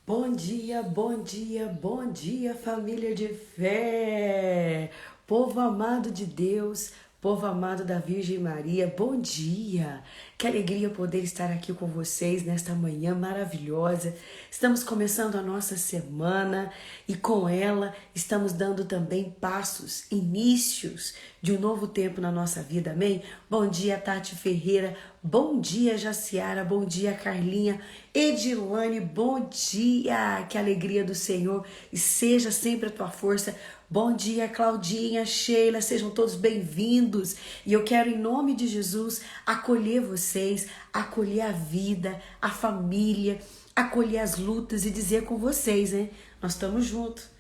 Bom dia, bom dia, bom dia, família de fé, povo amado de Deus, povo amado da Virgem Maria, bom dia, que alegria poder estar aqui com vocês nesta manhã maravilhosa. Estamos começando a nossa semana e com ela estamos dando também passos, inícios de um novo tempo na nossa vida, amém? Bom dia, Tati Ferreira, bom dia, Jaciara, bom dia, Carlinha, Edilane, bom dia, que a alegria do Senhor e seja sempre a tua força. Bom dia, Claudinha, Sheila, sejam todos bem-vindos. E eu quero, em nome de Jesus, acolher vocês, acolher a vida, a família, acolher as lutas e dizer com vocês, né? Nós estamos juntos.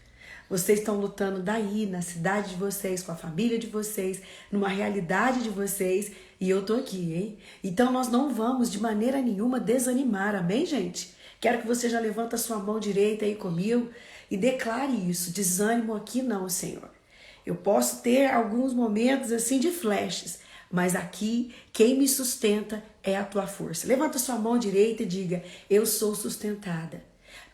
Vocês estão lutando daí, na cidade de vocês, com a família de vocês, numa realidade de vocês, e eu tô aqui, hein? Então nós não vamos de maneira nenhuma desanimar, amém, gente? Quero que você já levanta a sua mão direita aí comigo e declare isso, desânimo aqui não, Senhor. Eu posso ter alguns momentos assim de flashes, mas aqui quem me sustenta é a tua força. Levanta a sua mão direita e diga, eu sou sustentada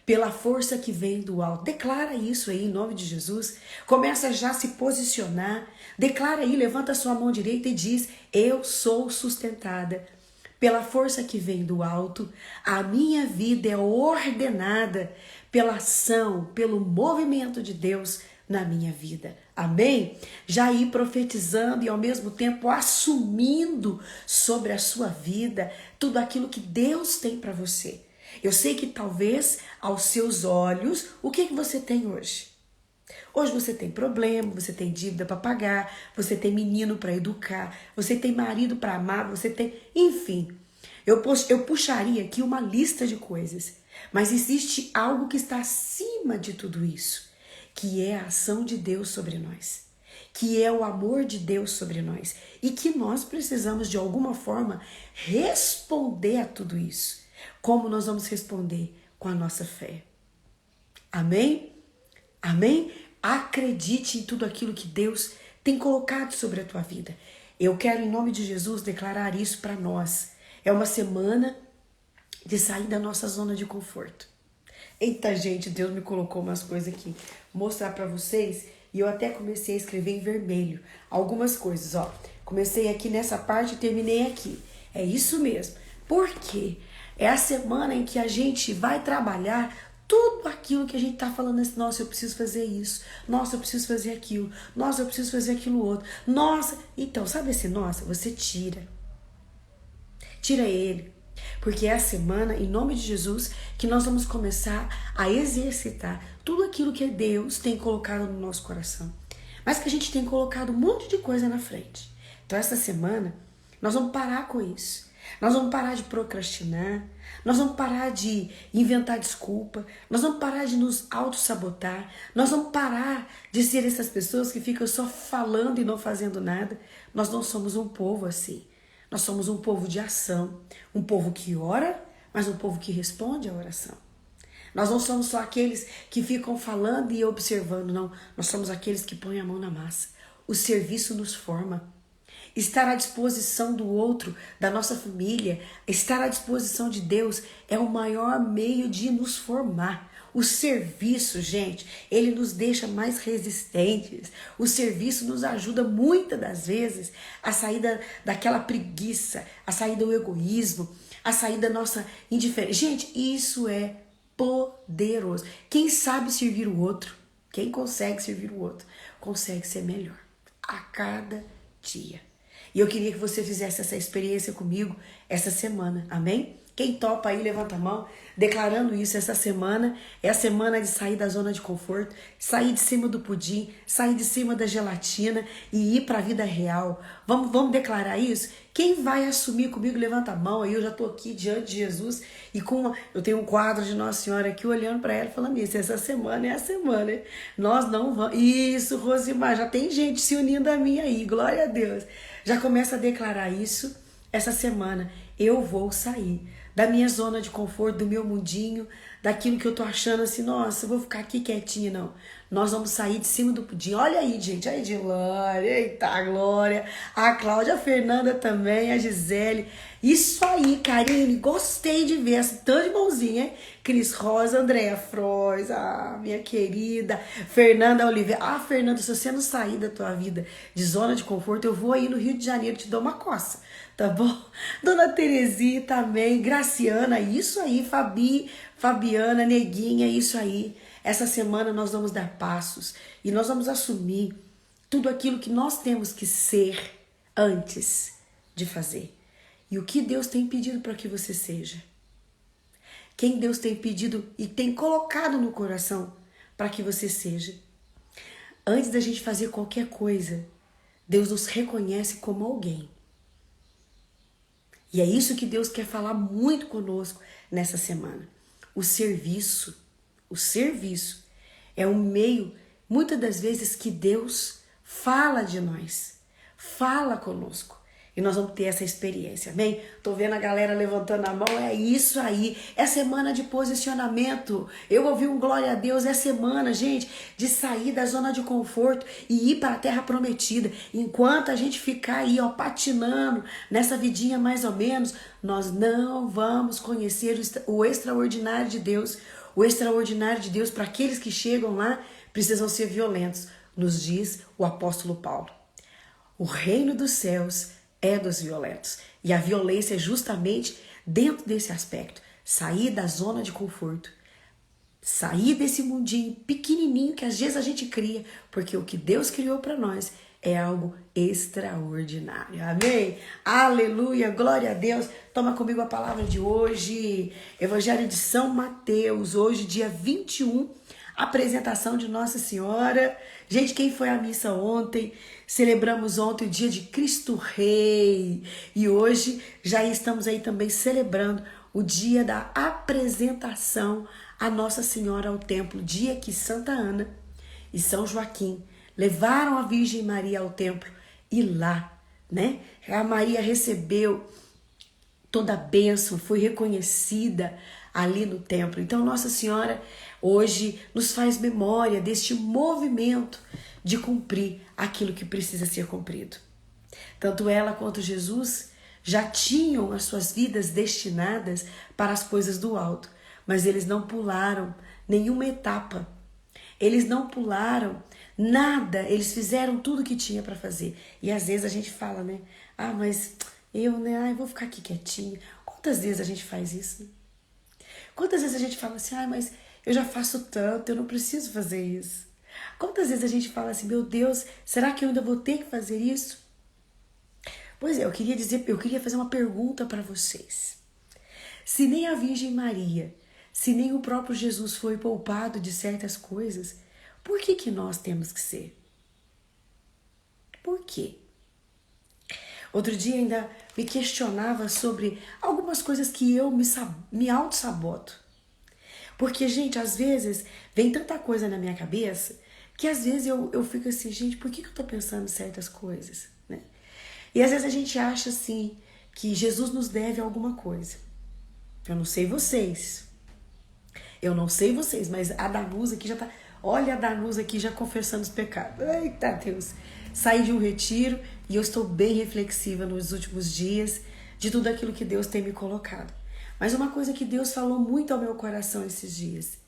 pela força que vem do alto. Declara isso aí em nome de Jesus. Começa já a se posicionar. Declara aí, levanta a sua mão direita e diz, eu sou sustentada pela força que vem do alto. A minha vida é ordenada pela ação, pelo movimento de Deus na minha vida. Amém? Já ir profetizando e ao mesmo tempo assumindo sobre a sua vida tudo aquilo que Deus tem para você. Eu sei que talvez aos seus olhos, o que você tem hoje? Hoje você tem problema, você tem dívida para pagar, você tem menino para educar, você tem marido para amar, você tem... Enfim, eu puxaria aqui uma lista de coisas, mas existe algo que está acima de tudo isso, que é a ação de Deus sobre nós, que é o amor de Deus sobre nós e que nós precisamos de alguma forma responder a tudo isso. Como nós vamos responder? Com a nossa fé. Amém? Amém? Acredite em tudo aquilo que Deus tem colocado sobre a tua vida. Eu quero, em nome de Jesus, declarar isso para nós. É uma semana de sair da nossa zona de conforto. Eita, gente, Deus me colocou umas coisas aqui. Vou mostrar para vocês. E eu até comecei a escrever em vermelho algumas coisas, ó. Comecei aqui nessa parte e terminei aqui. É isso mesmo. Por quê? É a semana em que a gente vai trabalhar tudo aquilo que a gente tá falando assim, nossa, eu preciso fazer isso, nossa, eu preciso fazer aquilo, nossa, eu preciso fazer aquilo outro, nossa. Então, sabe esse nossa? Você tira ele, porque é a semana, em nome de Jesus, que nós vamos começar a exercitar tudo aquilo que Deus tem colocado no nosso coração, mas que a gente tem colocado um monte de coisa na frente. Então, essa semana, nós vamos parar com isso. Nós vamos parar de procrastinar, nós vamos parar de inventar desculpa, nós vamos parar de nos auto-sabotar, nós vamos parar de ser essas pessoas que ficam só falando e não fazendo nada. Nós não somos um povo assim, nós somos um povo de ação, um povo que ora, mas um povo que responde à oração. Nós não somos só aqueles que ficam falando e observando, não, nós somos aqueles que põem a mão na massa. O serviço nos forma. Estar à disposição do outro, da nossa família, estar à disposição de Deus é o maior meio de nos formar. O serviço, gente, ele nos deixa mais resistentes. O serviço nos ajuda muitas das vezes a sair daquela preguiça, a sair do egoísmo, a sair da nossa indiferença. Gente, isso é poderoso. Quem sabe servir o outro, quem consegue servir o outro, consegue ser melhor a cada dia. E eu queria que você fizesse essa experiência comigo essa semana, amém? Quem topa aí, levanta a mão, declarando isso. Essa semana é a semana de sair da zona de conforto, sair de cima do pudim, sair de cima da gelatina e ir para a vida real. Vamos declarar isso? Quem vai assumir comigo, levanta a mão aí. Eu já estou aqui diante de Jesus e eu tenho um quadro de Nossa Senhora aqui olhando para ela falando isso. Essa semana é a semana, hein? Nós não vamos... Isso, Rosimar, já tem gente se unindo a mim aí, glória a Deus. Já começa a declarar isso essa semana. Eu vou sair da minha zona de conforto, do meu mundinho, daquilo que eu tô achando assim, nossa, eu vou ficar aqui quietinha, não. Nós vamos sair de cima do pudim. Olha aí, gente, a Edilane, eita, a Glória, a Cláudia, a Fernanda também, a Gisele. Isso aí, Karine, gostei de ver essa tanto de mãozinha, hein? Cris Rosa, Andréa Frois, minha querida, Fernanda Oliveira. Fernanda, se você não sair da tua vida de zona de conforto, eu vou aí no Rio de Janeiro te dou uma coça, tá bom? Dona Terezinha também, Graciana, isso aí, Fabiana, Neguinha, isso aí. Essa semana nós vamos dar passos e nós vamos assumir tudo aquilo que nós temos que ser antes de fazer. E o que Deus tem pedido para que você seja? Quem Deus tem pedido e tem colocado no coração para que você seja? Antes da gente fazer qualquer coisa, Deus nos reconhece como alguém. E é isso que Deus quer falar muito conosco nessa semana. O serviço é um meio, muitas das vezes, que Deus fala de nós, fala conosco. E nós vamos ter essa experiência, amém? Tô vendo a galera levantando a mão, é isso aí. É semana de posicionamento. Eu ouvi um glória a Deus, é semana, gente, de sair da zona de conforto e ir para a terra prometida. Enquanto a gente ficar aí, ó, patinando nessa vidinha mais ou menos, nós não vamos conhecer o extraordinário de Deus. O extraordinário de Deus, para aqueles que chegam lá, precisam ser violentos, nos diz o apóstolo Paulo. O reino dos céus é dos violentos. E a violência é justamente dentro desse aspecto. Sair da zona de conforto. Sair desse mundinho pequenininho que às vezes a gente cria. Porque o que Deus criou para nós é algo extraordinário. Amém? Aleluia, glória a Deus. Toma comigo a palavra de hoje. Evangelho de São Mateus. Hoje, dia 21, apresentação de Nossa Senhora. Gente, quem foi à missa ontem? Celebramos ontem o dia de Cristo Rei. E hoje já estamos aí também celebrando o dia da apresentação a Nossa Senhora ao templo. Dia que Santa Ana e São Joaquim levaram a Virgem Maria ao templo. E lá, né, a Maria recebeu toda a bênção, foi reconhecida ali no templo. Então Nossa Senhora hoje nos faz memória deste movimento de cumprir aquilo que precisa ser cumprido. Tanto ela quanto Jesus já tinham as suas vidas destinadas para as coisas do alto, mas eles não pularam nenhuma etapa. Eles não pularam nada, eles fizeram tudo o que tinha para fazer. E às vezes a gente fala, né? Mas eu vou ficar aqui quietinha. Quantas vezes a gente faz isso, né? Quantas vezes a gente fala assim, mas eu já faço tanto, eu não preciso fazer isso. Quantas vezes a gente fala assim, meu Deus, será que eu ainda vou ter que fazer isso? Pois é, eu queria fazer uma pergunta para vocês. Se nem a Virgem Maria, se nem o próprio Jesus foi poupado de certas coisas, por que nós temos que ser? Por quê? Outro dia ainda me questionava sobre algumas coisas que eu me auto-saboto. Porque, gente, às vezes vem tanta coisa na minha cabeça que às vezes eu fico assim, gente, por que eu tô pensando em certas coisas, né? E às vezes a gente acha assim que Jesus nos deve alguma coisa. Eu não sei vocês, mas a Danusa aqui já tá... Olha a Danusa aqui já confessando os pecados. Eita Deus! Saí de um retiro e eu estou bem reflexiva nos últimos dias de tudo aquilo que Deus tem me colocado. Mas uma coisa que Deus falou muito ao meu coração esses dias.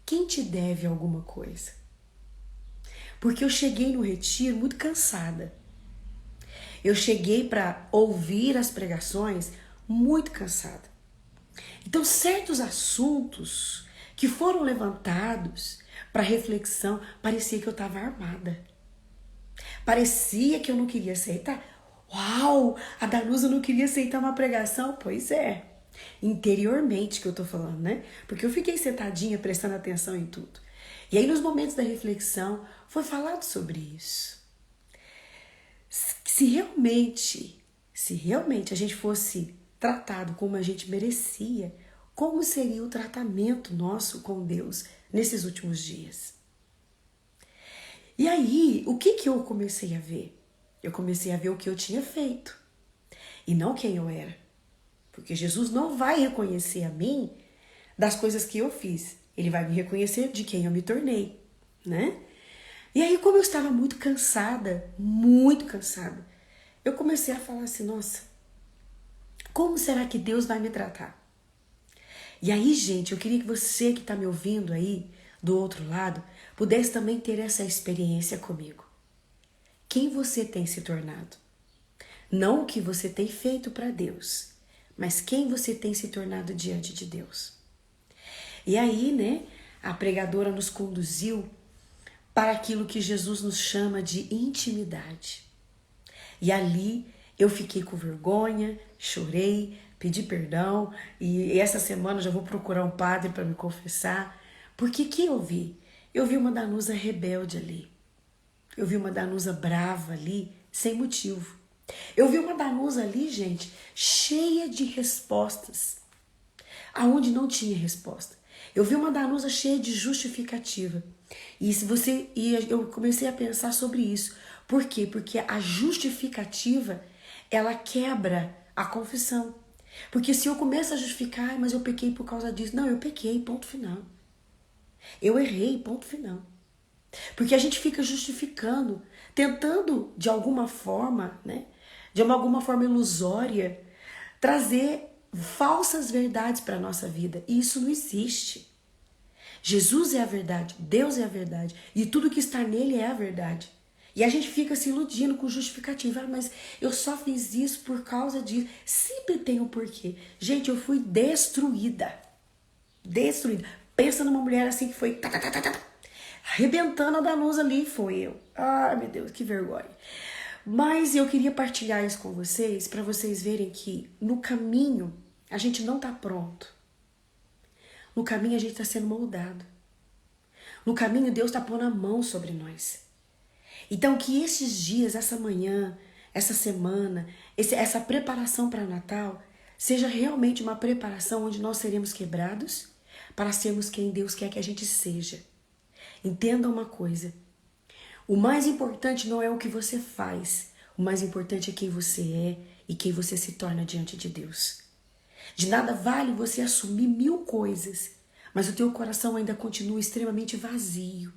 Quem te deve alguma coisa? Porque eu cheguei no retiro muito cansada. Eu cheguei para ouvir as pregações muito cansada. Então, certos assuntos que foram levantados para reflexão, parecia que eu estava armada. Parecia que eu não queria aceitar. Uau, a Danusa não queria aceitar uma pregação? Pois é. Interiormente que eu tô falando, né? Porque eu fiquei sentadinha prestando atenção em tudo. E aí nos momentos da reflexão foi falado sobre isso. Se realmente a gente fosse tratado como a gente merecia, como seria o tratamento nosso com Deus nesses últimos dias? E aí, o que eu comecei a ver? Eu comecei a ver o que eu tinha feito e não quem eu era. Porque Jesus não vai reconhecer a mim das coisas que eu fiz. Ele vai me reconhecer de quem eu me tornei, né? E aí, como eu estava muito cansada, eu comecei a falar assim, nossa, Como será que Deus vai me tratar? E aí, gente, eu queria que você que está me ouvindo aí, do outro lado, pudesse também ter essa experiência comigo. Quem você tem se tornado? Não o que você tem feito para Deus, mas quem você tem se tornado diante de Deus. E aí, né, a pregadora nos conduziu para aquilo que Jesus nos chama de intimidade. E ali eu fiquei com vergonha, chorei, pedi perdão e essa semana já vou procurar um padre para me confessar. Porque que eu vi? Eu vi uma Danusa rebelde ali. Eu vi uma Danusa brava ali, sem motivo. Eu vi uma Danusa ali, gente, cheia de respostas, aonde não tinha resposta. Eu vi uma Danusa cheia de justificativa. Eu comecei a pensar sobre isso. Por quê? Porque a justificativa, ela quebra a confissão. Porque se eu começo a justificar, mas eu pequei por causa disso. Não, eu pequei, ponto final. Eu errei, ponto final. Porque a gente fica justificando, tentando de alguma forma, né, de alguma forma ilusória, trazer falsas verdades para a nossa vida. E isso não existe. Jesus é a verdade, Deus é a verdade, e tudo que está nele é a verdade. E a gente fica se iludindo com justificativa, mas eu só fiz isso por causa disso. Sempre tem um porquê. Gente, eu fui destruída. Destruída. Pensa numa mulher assim que foi arrebentando a Danusa ali, foi eu. Ai, meu Deus, que vergonha. Mas eu queria partilhar isso com vocês, para vocês verem que no caminho a gente não está pronto. No caminho a gente está sendo moldado. No caminho Deus está pondo a mão sobre nós. Então que esses dias, essa manhã, essa semana, essa preparação para o Natal seja realmente uma preparação onde nós seremos quebrados para sermos quem Deus quer que a gente seja. Entenda uma coisa. O mais importante não é o que você faz. O mais importante é quem você é e quem você se torna diante de Deus. De nada vale você assumir 1000 coisas, mas o teu coração ainda continua extremamente vazio.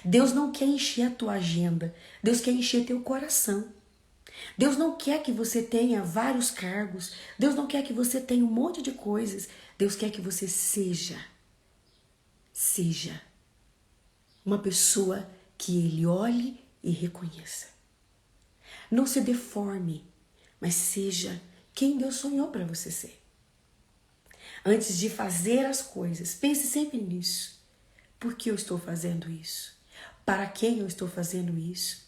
Deus não quer encher a tua agenda, Deus quer encher teu coração. Deus não quer que você tenha vários cargos, Deus não quer que você tenha um monte de coisas, Deus quer que você seja uma pessoa que Ele olhe e reconheça. Não se deforme, mas seja quem Deus sonhou para você ser. Antes de fazer as coisas, pense sempre nisso. Por que eu estou fazendo isso? Para quem eu estou fazendo isso?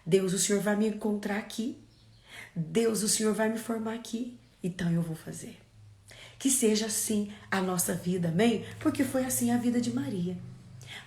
Deus, o Senhor vai me encontrar aqui. Deus, o Senhor vai me formar aqui. Então eu vou fazer. Que seja assim a nossa vida, amém? Porque foi assim a vida de Maria.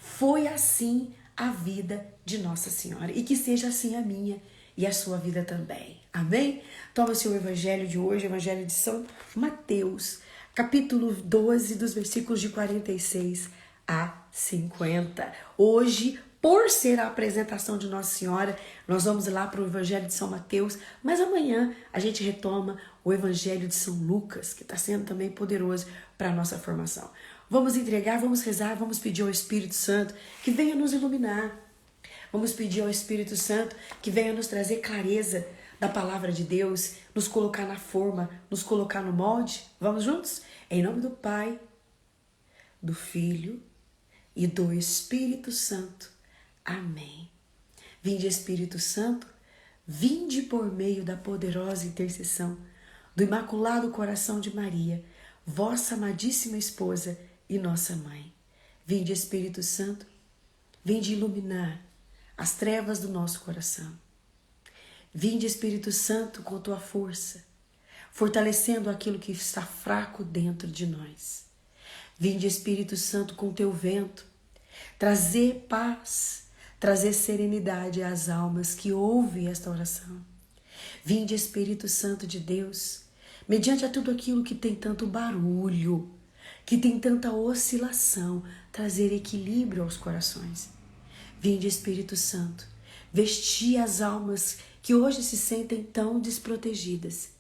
Foi assim a vida de Nossa Senhora. E que seja assim a minha e a sua vida também. Amém? Toma o seu evangelho de hoje, o evangelho de São Mateus, capítulo 12, dos versículos de 46 a 50. Hoje, por ser a apresentação de Nossa Senhora, nós vamos lá para o evangelho de São Mateus, mas amanhã a gente retoma o evangelho de São Lucas, que está sendo também poderoso para a nossa formação. Vamos entregar, vamos rezar, vamos pedir ao Espírito Santo que venha nos iluminar. Vamos pedir ao Espírito Santo que venha nos trazer clareza da palavra de Deus, nos colocar na forma, nos colocar no molde. Vamos juntos? Em nome do Pai, do Filho e do Espírito Santo. Amém. Vinde, Espírito Santo, vinde por meio da poderosa intercessão do Imaculado Coração de Maria, vossa amadíssima esposa e nossa mãe. Vinde, Espírito Santo, vinde iluminar as trevas do nosso coração. Vinde, Espírito Santo, com tua força, fortalecendo aquilo que está fraco dentro de nós. Vinde, Espírito Santo, com teu vento, trazer paz, trazer serenidade às almas que ouvem esta oração. Vinde, Espírito Santo de Deus, mediante a tudo aquilo que tem tanto barulho, que tem tanta oscilação, trazer equilíbrio aos corações. Vinde, Espírito Santo, vestir as almas que hoje se sentem tão desprotegidas.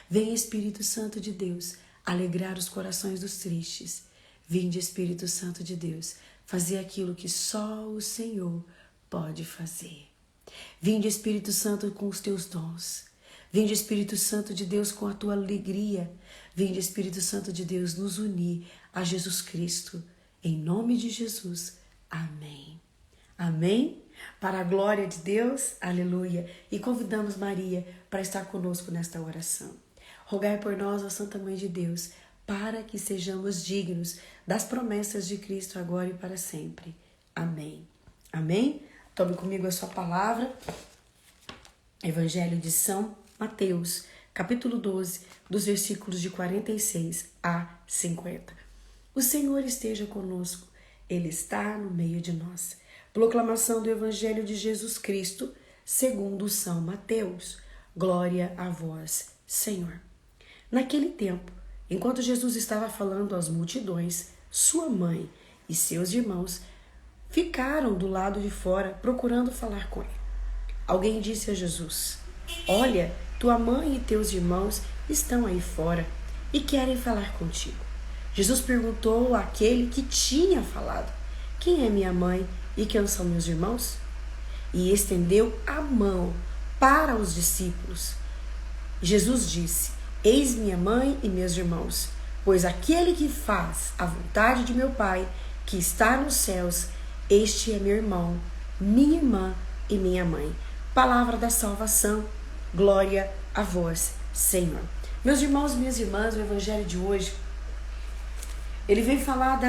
Vem, Espírito Santo de Deus, alegrar os corações dos tristes. Vinde, Espírito Santo de Deus, fazer aquilo que só o Senhor pode fazer. Vinde, Espírito Santo, com os teus dons. Vinde, Espírito Santo de Deus, com a tua alegria. Vinde, Espírito Santo de Deus, nos unir a Jesus Cristo. Em nome de Jesus. Amém. Amém? Para a glória de Deus, aleluia. E convidamos Maria para estar conosco nesta oração. Rogai por nós, ó Santa Mãe de Deus, para que sejamos dignos das promessas de Cristo agora e para sempre. Amém. Amém? Tome comigo a sua palavra. Evangelho de São Mateus, capítulo 12, dos versículos de 46 a 50. O Senhor esteja conosco, Ele está no meio de nós. Proclamação do Evangelho de Jesus Cristo, segundo São Mateus. Glória a vós, Senhor. Naquele tempo, enquanto Jesus estava falando às multidões, sua mãe e seus irmãos ficaram do lado de fora procurando falar com ele. Alguém disse a Jesus: Olha, tua mãe e teus irmãos estão aí fora e querem falar contigo. Jesus perguntou àquele que tinha falado: Quem é minha mãe e quem são meus irmãos? E estendeu a mão para os discípulos. Jesus disse: Eis minha mãe e meus irmãos, pois aquele que faz a vontade de meu Pai, que está nos céus, este é meu irmão, minha irmã e minha mãe. Palavra da salvação, glória a vós, Senhor. Meus irmãos e minhas irmãs, o Evangelho de hoje, ele vem falar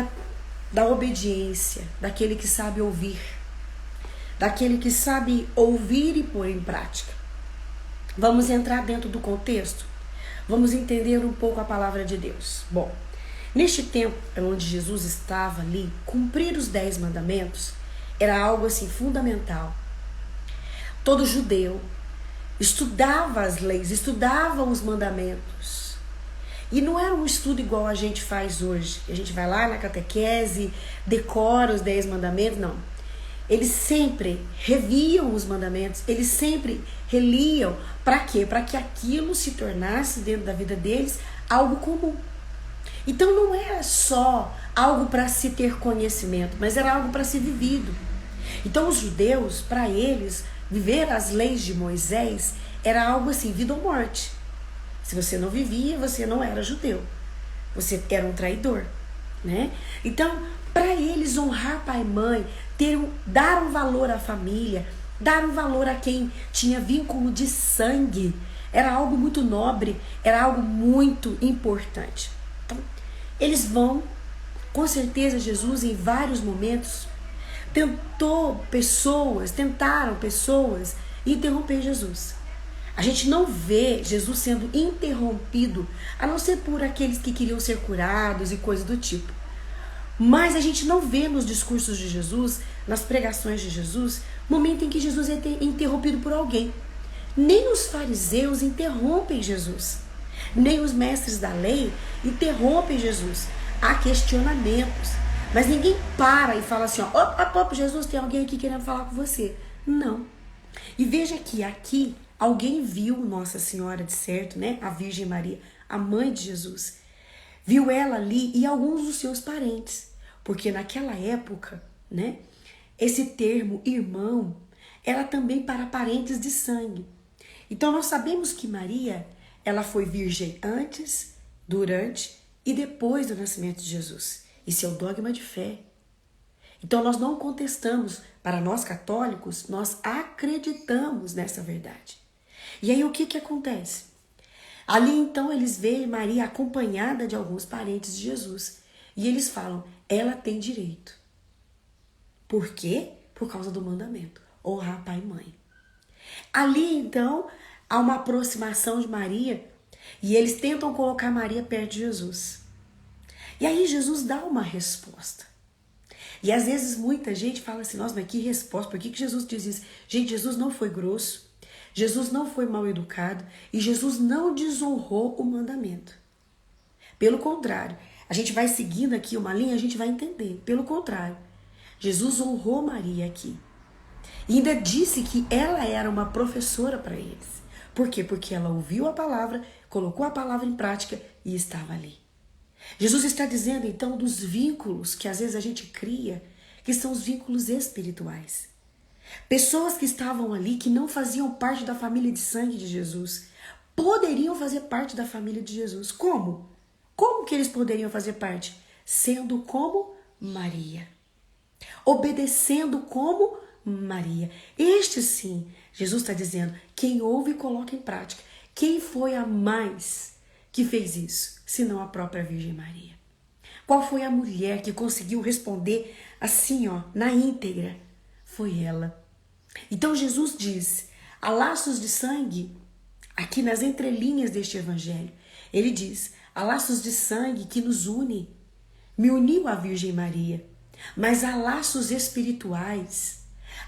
da obediência, daquele que sabe ouvir, daquele que sabe ouvir e pôr em prática. Vamos entrar dentro do contexto? Vamos entender um pouco a palavra de Deus. Bom, neste tempo onde Jesus estava ali, cumprir os 10 mandamentos era algo assim fundamental. Todo judeu estudava as leis, estudava os mandamentos. E não era um estudo igual a gente faz hoje. A gente vai lá na catequese, decora os 10 mandamentos. Não. Eles sempre reviam os mandamentos, eles sempre reliam. Para quê? Para que aquilo se tornasse dentro da vida deles algo comum. Então não era só algo para se ter conhecimento, mas era algo para ser vivido. Então os judeus, para eles, viver as leis de Moisés era algo assim, vida ou morte. Se você não vivia, você não era judeu. Você era um traidor, né? Então, para eles honrar pai e mãe, dar um valor à família, dar um valor a quem tinha vínculo de sangue, era algo muito nobre, era algo muito importante. Então, eles vão, com certeza Jesus em vários momentos tentaram pessoas interromper Jesus. A gente não vê Jesus sendo interrompido, a não ser por aqueles que queriam ser curados e coisas do tipo. Mas a gente não vê nos discursos de Jesus, nas pregações de Jesus, momento em que Jesus é interrompido por alguém. Nem os fariseus interrompem Jesus, nem os mestres da lei interrompem Jesus. Há questionamentos, mas ninguém para e fala assim, ó, Jesus, tem alguém aqui querendo falar com você. Não. E veja que aqui alguém viu Nossa Senhora de certo, né? A Virgem Maria, a mãe de Jesus. Viu ela ali e alguns dos seus parentes. Porque naquela época, né? Esse termo irmão era também para parentes de sangue. Então nós sabemos que Maria, ela foi virgem antes, durante e depois do nascimento de Jesus. Isso é o dogma de fé. Então nós não contestamos. Para nós católicos, nós acreditamos nessa verdade. E aí o que acontece? Ali então eles veem Maria acompanhada de alguns parentes de Jesus. E eles falam, ela tem direito. Por quê? Por causa do mandamento. Honrar pai e mãe. Ali então há uma aproximação de Maria e eles tentam colocar Maria perto de Jesus. E aí Jesus dá uma resposta. E às vezes muita gente fala assim, nossa, mas que resposta, por que Jesus diz isso? Gente, Jesus não foi grosso, Jesus não foi mal educado e Jesus não desonrou o mandamento. Pelo contrário, a gente vai seguindo aqui uma linha, a gente vai entender. Pelo contrário, Jesus honrou Maria aqui. E ainda disse que ela era uma professora para eles. Por quê? Porque ela ouviu a palavra, colocou a palavra em prática e estava ali. Jesus está dizendo então dos vínculos que às vezes a gente cria, que são os vínculos espirituais. Pessoas que estavam ali, que não faziam parte da família de sangue de Jesus, poderiam fazer parte da família de Jesus. Como? Como que eles poderiam fazer parte? Sendo como Maria. Obedecendo como Maria. Este sim, Jesus está dizendo, quem ouve e coloca em prática. Quem foi a mais que fez isso, senão a própria Virgem Maria? Qual foi a mulher que conseguiu responder assim, na íntegra? Foi ela. Então Jesus diz, há laços de sangue, aqui nas entrelinhas deste evangelho, ele diz, há laços de sangue que nos unem. Me uniu a Virgem Maria, mas há laços espirituais,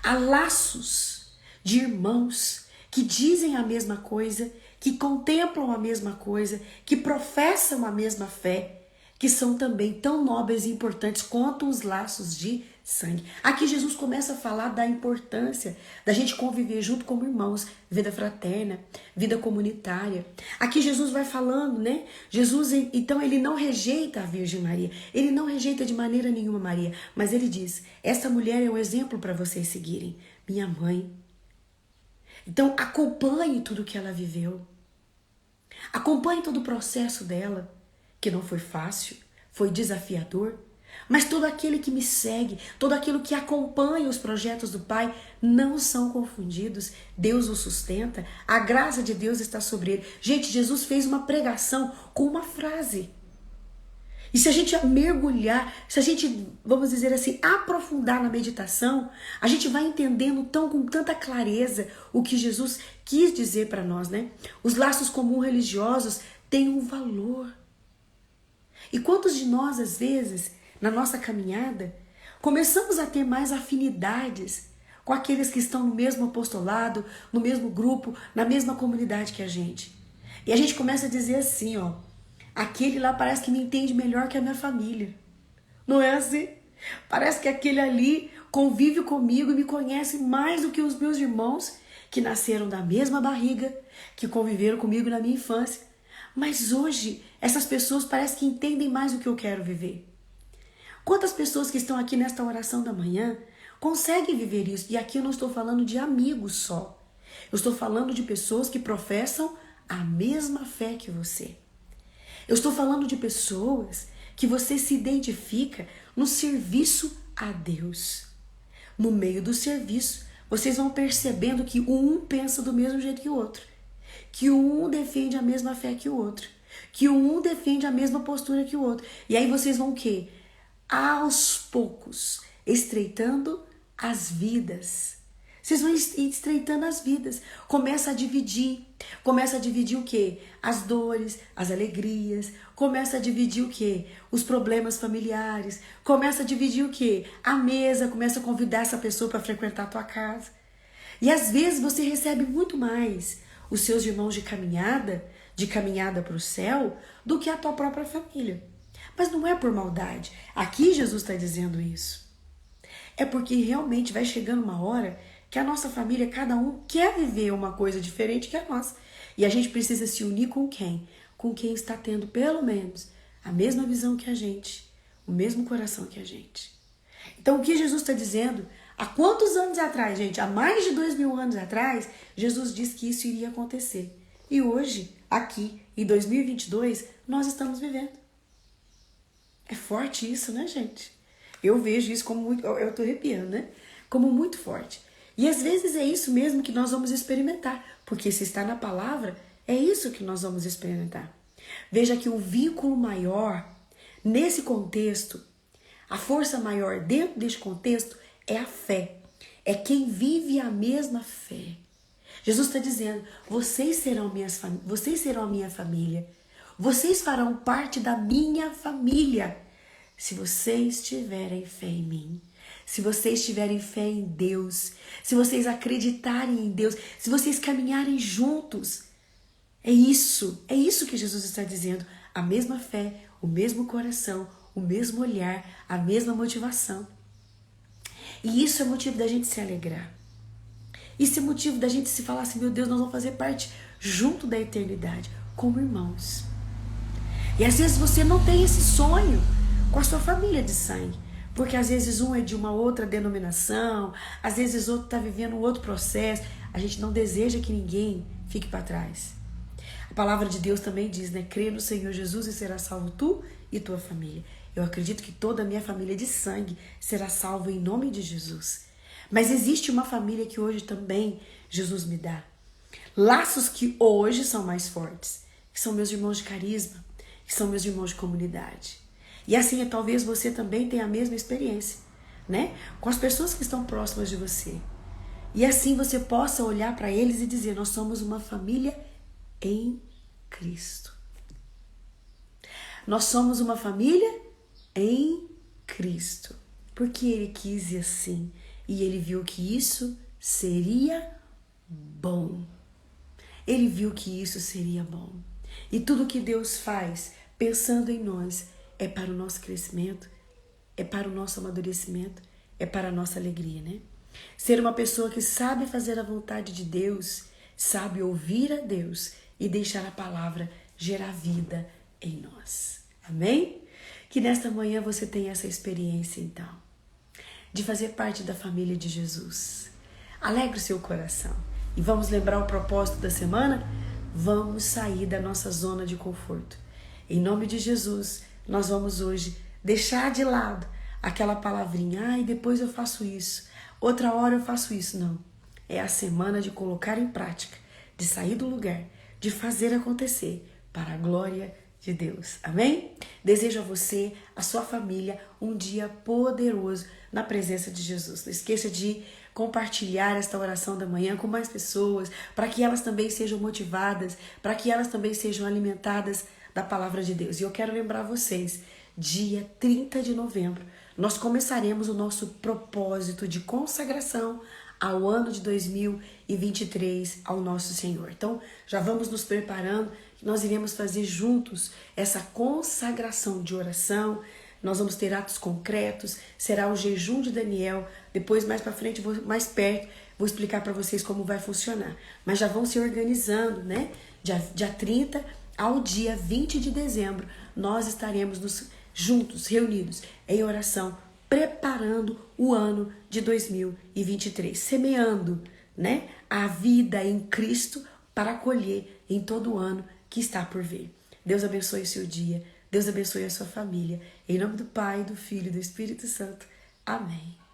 há laços de irmãos que dizem a mesma coisa, que contemplam a mesma coisa, que professam a mesma fé, que são também tão nobres e importantes quanto os laços de sangue. Aqui Jesus começa a falar da importância da gente conviver junto como irmãos, vida fraterna, vida comunitária. Aqui Jesus vai falando, né? Jesus, então, ele não rejeita a Virgem Maria, ele não rejeita de maneira nenhuma Maria, mas ele diz, essa mulher é um exemplo para vocês seguirem, minha mãe. Então, acompanhe tudo que ela viveu, acompanhe todo o processo dela, que não foi fácil, foi desafiador, mas todo aquele que me segue, todo aquele que acompanha os projetos do Pai, não são confundidos. Deus o sustenta, a graça de Deus está sobre ele. Gente, Jesus fez uma pregação com uma frase. E se a gente mergulhar, se a gente, vamos dizer assim, aprofundar na meditação, a gente vai entendendo com tanta clareza o que Jesus quis dizer para nós, né? Os laços comuns religiosos têm um valor. E quantos de nós, às vezes, na nossa caminhada, começamos a ter mais afinidades com aqueles que estão no mesmo apostolado, no mesmo grupo, na mesma comunidade que a gente. E a gente começa a dizer assim, aquele lá parece que me entende melhor que a minha família. Não é assim? Parece que aquele ali convive comigo e me conhece mais do que os meus irmãos que nasceram da mesma barriga, que conviveram comigo na minha infância. Mas hoje, essas pessoas parecem que entendem mais o que eu quero viver. Quantas pessoas que estão aqui nesta oração da manhã conseguem viver isso? E aqui eu não estou falando de amigos só. Eu estou falando de pessoas que professam a mesma fé que você. Eu estou falando de pessoas que você se identifica no serviço a Deus. No meio do serviço, vocês vão percebendo que um pensa do mesmo jeito que o outro. Que um defende a mesma fé que o outro. Que um defende a mesma postura que o outro. E aí vocês vão o quê? Aos poucos, estreitando as vidas. Vocês vão estreitando as vidas. Começa a dividir. Começa a dividir o quê? As dores, as alegrias. Começa a dividir o quê? Os problemas familiares. Começa a dividir o quê? A mesa. Começa a convidar essa pessoa para frequentar a tua casa. E às vezes você recebe muito mais os seus irmãos de caminhada para o céu, do que a tua própria família. Mas não é por maldade. Aqui Jesus está dizendo isso. É porque realmente vai chegando uma hora que a nossa família, cada um quer viver uma coisa diferente que a nossa. E a gente precisa se unir com quem? Com quem está tendo pelo menos a mesma visão que a gente, o mesmo coração que a gente. Então o que Jesus está dizendo? Há quantos anos atrás, gente? Há mais de 2000 anos atrás, Jesus disse que isso iria acontecer. E hoje, aqui, em 2022, nós estamos vivendo. É forte isso, né, gente? Eu vejo isso como muito... Eu tô arrepiando, né? Como muito forte. E às vezes é isso mesmo que nós vamos experimentar. Porque se está na palavra, é isso que nós vamos experimentar. Veja que o vínculo maior, nesse contexto, a força maior dentro deste contexto, é a fé. É quem vive a mesma fé. Jesus está dizendo, vocês serão a minha família. Vocês farão parte da minha família. Se vocês tiverem fé em mim. Se vocês tiverem fé em Deus. Se vocês acreditarem em Deus. Se vocês caminharem juntos. É isso que Jesus está dizendo. A mesma fé, o mesmo coração, o mesmo olhar, a mesma motivação. E isso é motivo da gente se alegrar. Isso é motivo da gente se falar assim, meu Deus, nós vamos fazer parte junto da eternidade, como irmãos. E às vezes você não tem esse sonho com a sua família de sangue. Porque às vezes um é de uma outra denominação, às vezes outro está vivendo um outro processo. A gente não deseja que ninguém fique para trás. A palavra de Deus também diz, né? Crê no Senhor Jesus e será salvo tu e tua família. Eu acredito que toda a minha família de sangue será salva em nome de Jesus. Mas existe uma família que hoje também Jesus me dá. Laços que hoje são mais fortes, que são meus irmãos de carisma, que são meus irmãos de comunidade. E assim, talvez você também tenha a mesma experiência, né? Com as pessoas que estão próximas de você. E assim você possa olhar para eles e dizer, nós somos uma família em Cristo. Nós somos uma família em Cristo. Porque Ele quis assim. E Ele viu que isso seria bom. Ele viu que isso seria bom. E tudo que Deus faz, pensando em nós, é para o nosso crescimento, é para o nosso amadurecimento, é para a nossa alegria, né? Ser uma pessoa que sabe fazer a vontade de Deus, sabe ouvir a Deus e deixar a palavra gerar vida em nós. Amém? Que nesta manhã você tenha essa experiência, então, de fazer parte da família de Jesus. Alegre o seu coração. E vamos lembrar o propósito da semana? Vamos sair da nossa zona de conforto. Em nome de Jesus, nós vamos hoje deixar de lado aquela palavrinha, e depois eu faço isso, outra hora eu faço isso. Não. É a semana de colocar em prática, de sair do lugar, de fazer acontecer para a glória de Deus. Amém? Desejo a você, a sua família, um dia poderoso na presença de Jesus. Não esqueça de compartilhar esta oração da manhã com mais pessoas, para que elas também sejam motivadas, para que elas também sejam alimentadas da palavra de Deus. E eu quero lembrar vocês, dia 30 de novembro, nós começaremos o nosso propósito de consagração ao ano de 2023 ao nosso Senhor. Então, já vamos nos preparando, nós iremos fazer juntos essa consagração de oração. Nós vamos ter atos concretos, será o jejum de Daniel. Depois, mais para frente, mais perto, vou explicar para vocês como vai funcionar. Mas já vão se organizando, né? Dia 30 ao dia 20 de dezembro, nós estaremos juntos, reunidos, em oração, preparando o ano de 2023, semeando, né, a vida em Cristo para colher em todo o ano que está por vir. Deus abençoe o seu dia, Deus abençoe a sua família. Em nome do Pai, do Filho e do Espírito Santo. Amém.